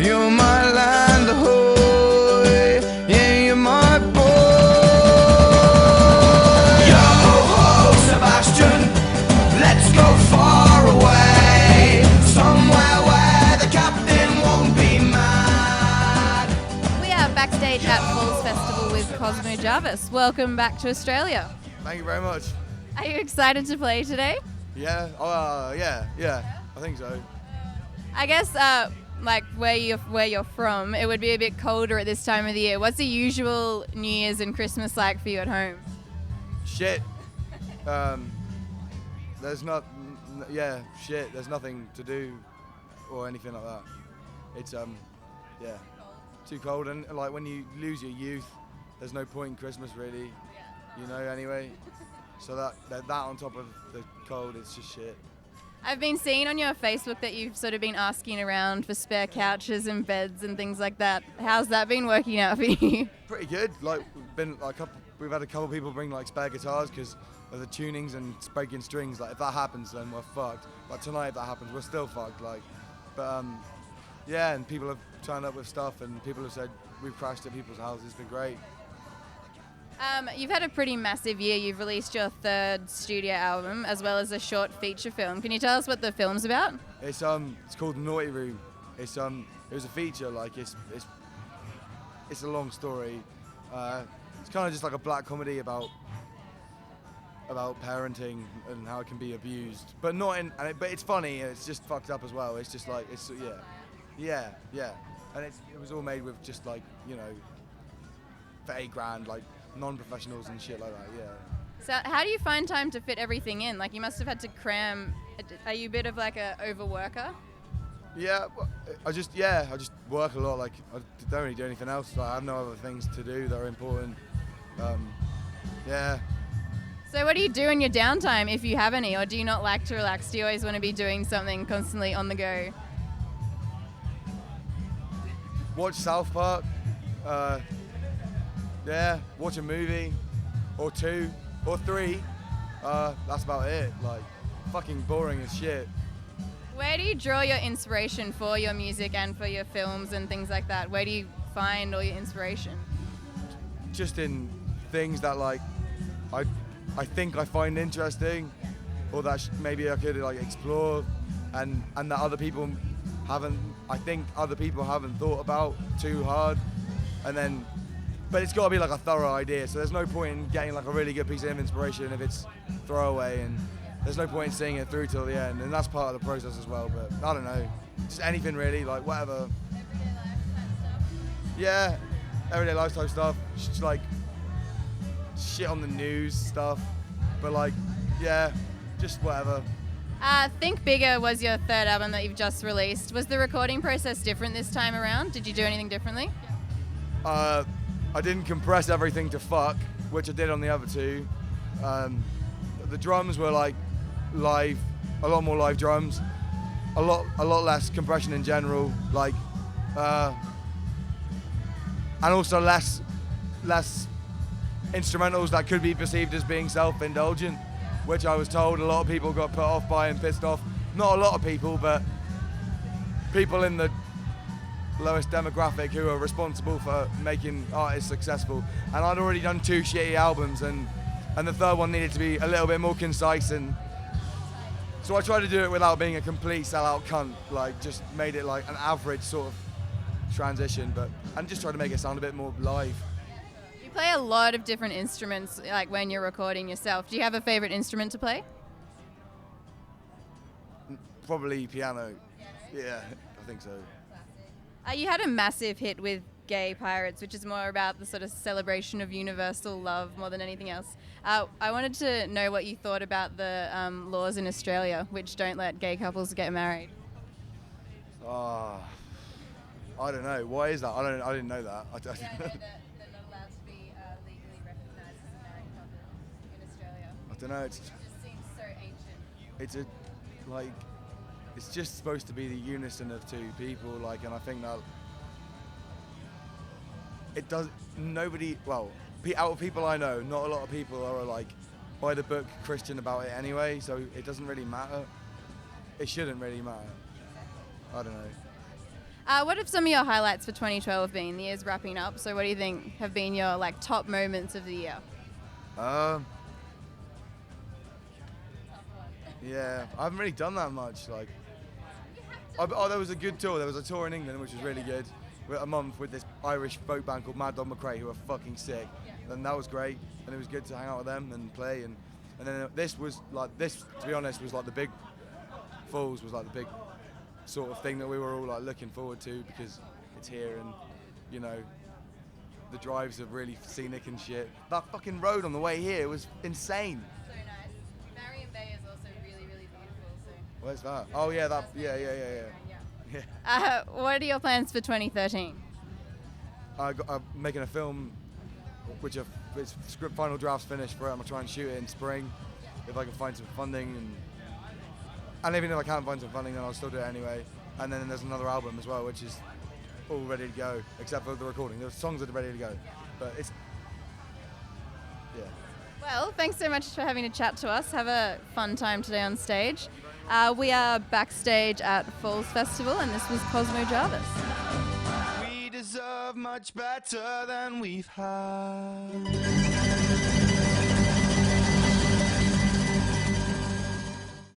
You're my land, ahoy. Yeah, you're my boy. Yo ho, Sebastian, let's go far away, somewhere where the captain won't be mad. We are backstage at Falls Festival with Cosmo Jarvis. Welcome back to Australia. Thank you very much. Are you excited to play today? Yeah, yeah, I think so. I guess, like where you're from, it would be a bit colder at this time of the year. What's the usual New Year's and Christmas like for you at home? Shit. There's there's nothing to do or anything like that. It's too cold, and like when you lose your youth, there's no point in Christmas really, anyway. So that on top of the cold, it's just shit. I've been seeing on your Facebook that you've sort of been asking around for spare couches and beds and things like that. How's that been working out for you? Pretty good. Like we've had a couple people bring like spare guitars because of the tunings and breaking strings. Like if that happens, then we're fucked. Like tonight, if that happens, we're still fucked. Like, but and people have turned up with stuff, and people have said we've crashed at people's houses. It's been great. You've had a pretty massive year. You've released your third studio album as well as a short feature film. Can you tell us what the film's about? It's called Naughty Room. It was a feature. Like it's a long story. It's kind of just like a black comedy about parenting and how it can be abused, but but it's funny and it's just fucked up as well. It's just like yeah, and it was all made with just like for $8,000 like non-professionals and shit like that. Yeah. So how do you find time to fit everything in? Like you must have had to cram. Are you a bit of like a overworker? Yeah, I just work a lot. Like I don't really do anything else. Like, I have no other things to do that are important. Yeah. So what do you do in your downtime, if you have any, or do you not like to relax? Do you always want to be doing something constantly on the go? Watch South Park. Watch a movie, or two, or three. That's about it. Like, fucking boring as shit. Where do you draw your inspiration for your music and for your films and things like that? Where do you find all your inspiration? Just in things that like I think I find interesting, or that maybe I could like explore, and that other people haven't. I think other people haven't thought about too hard, but it's got to be like a thorough idea. So there's no point in getting like a really good piece of inspiration if it's throwaway, and there's no point in seeing it through till the end. And that's part of the process as well. But I don't know, just anything really, like whatever. Yeah, everyday lifestyle stuff. Just like shit on the news stuff, but like, yeah, just whatever. Think Bigger was your third album that you've just released. Was the recording process different this time around? Did you do anything differently? I didn't compress everything to fuck, which I did on the other two. The drums were like live, a lot more live drums, a lot less compression in general, like, and also less instrumentals that could be perceived as being self-indulgent, which I was told a lot of people got put off by and pissed off. Not a lot of people, but people in the lowest demographic who are responsible for making artists successful. And I'd already done 2 shitty albums, and the third one needed to be a little bit more concise, and so I tried to do it without being a complete sellout cunt, like just made it like an average sort of transition, and just tried to make it sound a bit more live. You play a lot of different instruments, like when you're recording yourself. Do you have a favorite instrument to play? Probably piano. Yeah, I think so. You had a massive hit with Gay Pirates, which is more about the sort of celebration of universal love more than anything else. I wanted to know what you thought about the laws in Australia, which don't let gay couples get married. I don't know. Why is that? I didn't know that. They're not allowed to be legally recognised as a married couple in Australia. I don't know. It just seems so ancient. It's just supposed to be the unison of two people, like, and I think that it does. Out of people I know, not a lot of people are like by the book Christian about it anyway, so it doesn't really matter. It shouldn't really matter. I don't know. What have some of your highlights for 2012 been? The year's wrapping up, so what do you think have been your like top moments of the year? Yeah, I haven't really done that much. Like, there was a good tour. There was a tour in England which was really good. A month with this Irish folk band called Mad Dog McRae, who are fucking sick, and that was great. And it was good to hang out with them and play. And then this was like this. To be honest, was like the big Falls was like the big sort of thing that we were all like looking forward to because it's here and you know the drives are really scenic and shit. That fucking road on the way here was insane. So nice. Marion Bay is also really, really beautiful. So. Where's that? Oh yeah, that. Yeah. What are your plans for 2013? I'm making a film, which its script final draft's finished for it. I'm gonna try and shoot it in spring, if I can find some funding, and even if I can't find some funding, then I'll still do it anyway. And then there's another album as well, which is all ready to go, except for the recording. The songs are ready to go, but it's yeah. Well, thanks so much for having a chat to us. Have a fun time today on stage. We are backstage at Falls Festival, and this was Cosmo Jarvis. We deserve much better than we've had.